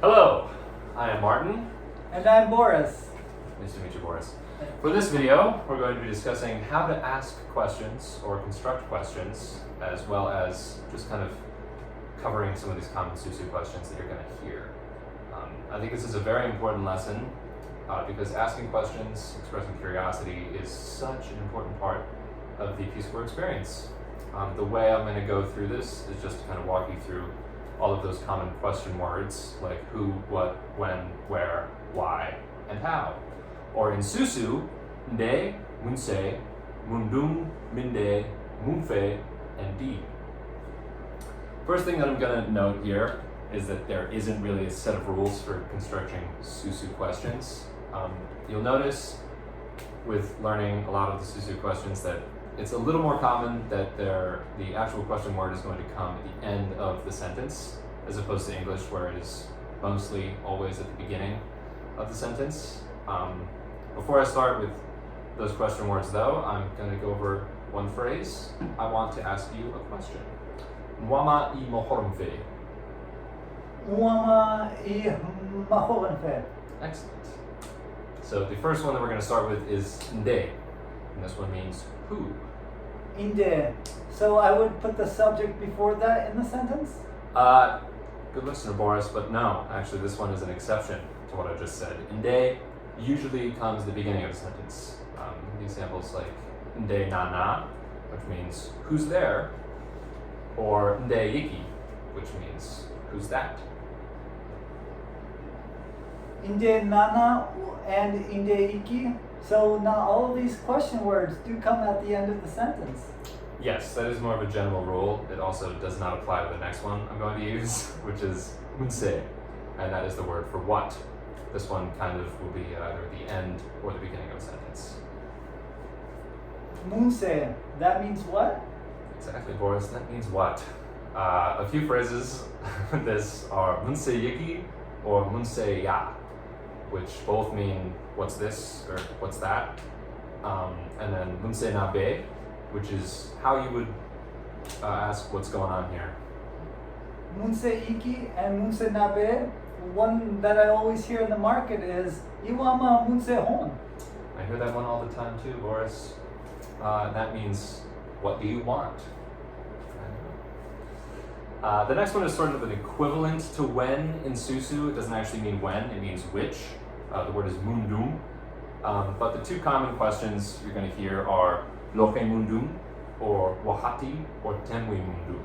Hello, I am Martin. And I'm Boris. Nice to meet you, Boris. For this video, we're going to be discussing how to ask questions or construct questions, as well as just kind of covering some of these common Susu questions that you're going to hear. I think this is a very important lesson because asking questions, expressing curiosity is such an important part of the Peace Corps experience. The way I'm going to go through this is just to kind of walk you through all of those common question words like who, what, when, where, why, and how. Or in Susu, nde, munse, mundum, minde, mumfe, and di. First thing that I'm going to note here is that there isn't really a set of rules for constructing Susu questions. You'll notice with learning a lot of the Susu questions that it's a little more common that the actual question word is going to come at the end of the sentence, as opposed to English where it is mostly always at the beginning of the sentence. Before I start with those question words though, I'm going to go over one phrase. I want to ask you a question. Mwama I mohormfe. Mwama I mahormfe. Excellent. So the first one that we're going to start with is nde, and this one means who. Inde. So I would put the subject before that in the sentence? Good listener, Boris, but no, actually this one is an exception to what I just said. Nde usually comes at the beginning of a sentence. The examples like nde na na, which means who's there, or nde yiki, which means who's that. Inde nana and inde iki. So now all of these question words do come at the end of the sentence. Yes, that is more of a general rule. It also does not apply to the next one I'm going to use, which is munse, and that is the word for what. This one kind of will be either the end or the beginning of a sentence. Munse, that means what? Exactly, Boris, that means what? A few phrases with this are munse yiki or munse ya, which both mean what's this or what's that. And then munse nabe, which is how you would ask what's going on here. Munse iki and munse nabe. One that I always hear in the market is Iwama munse hon. I hear that one all the time too, Boris. That means, what do you want? The next one is sort of an equivalent to when in Susu. It doesn't actually mean when, it means which. The word is mundum. But the two common questions you're going to hear are lohe mundum or wahati or temwi mundum.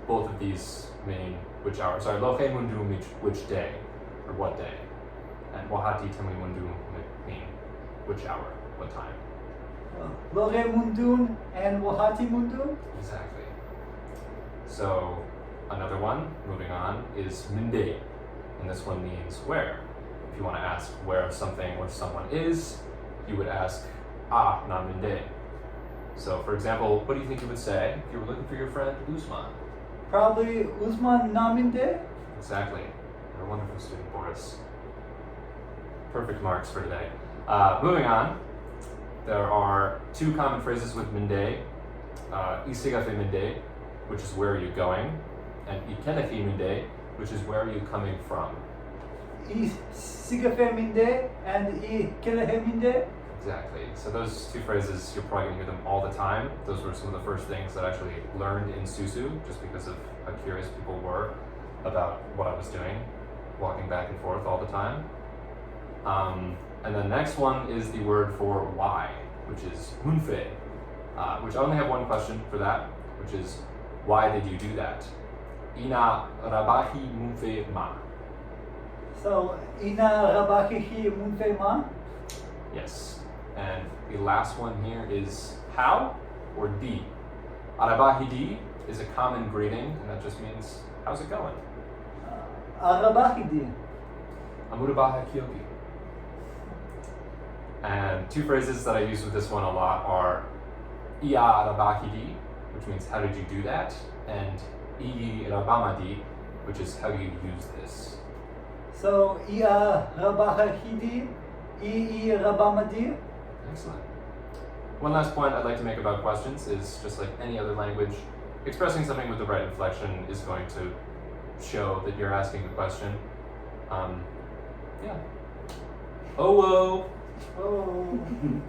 Both of these mean which hour. Sorry, lohe mundum means which day or what day. And wahati temwi mundum mean which hour, what time. Lohe mundun and wahati mundun? Exactly. So another one, moving on, is minde. And this one means where. If you want to ask where something or someone is, you would ask na minde. So for example, what do you think you would say if you were looking for your friend Usman? Probably Usman na minde? Exactly. You're a wonderful student, Boris. Perfect marks for today. Moving on, there are two common phrases with minde. Isigafe minde, which is where are you going, and ikenefi minde, which is where are you coming from. I sigafe minde and I kelehe minde? Exactly. So those two phrases, you're probably going to hear them all the time. Those were some of the first things that I actually learned in Susu, just because of how curious people were about what I was doing, walking back and forth all the time. And the next one is the word for why, which is munfe, which I only have one question for that, which is why did you do that? Ina rabahi munfe ma. So, ina rabahihi munfe ma? Yes. And the last one here is how or di. Arabahi di is a common greeting, and that just means how's it going? Arabahidi. Amurabaha kyoki. And two phrases that I use with this one a lot are iya arabahidi, which means how did you do that? And iyi rabamadi, which is how do you use this? So, iya rabahidi, iyi rabamadi. Excellent. One last point I'd like to make about questions is just like any other language, expressing something with the right inflection is going to show that you're asking a question. Yeah. Oh, whoa. Oh.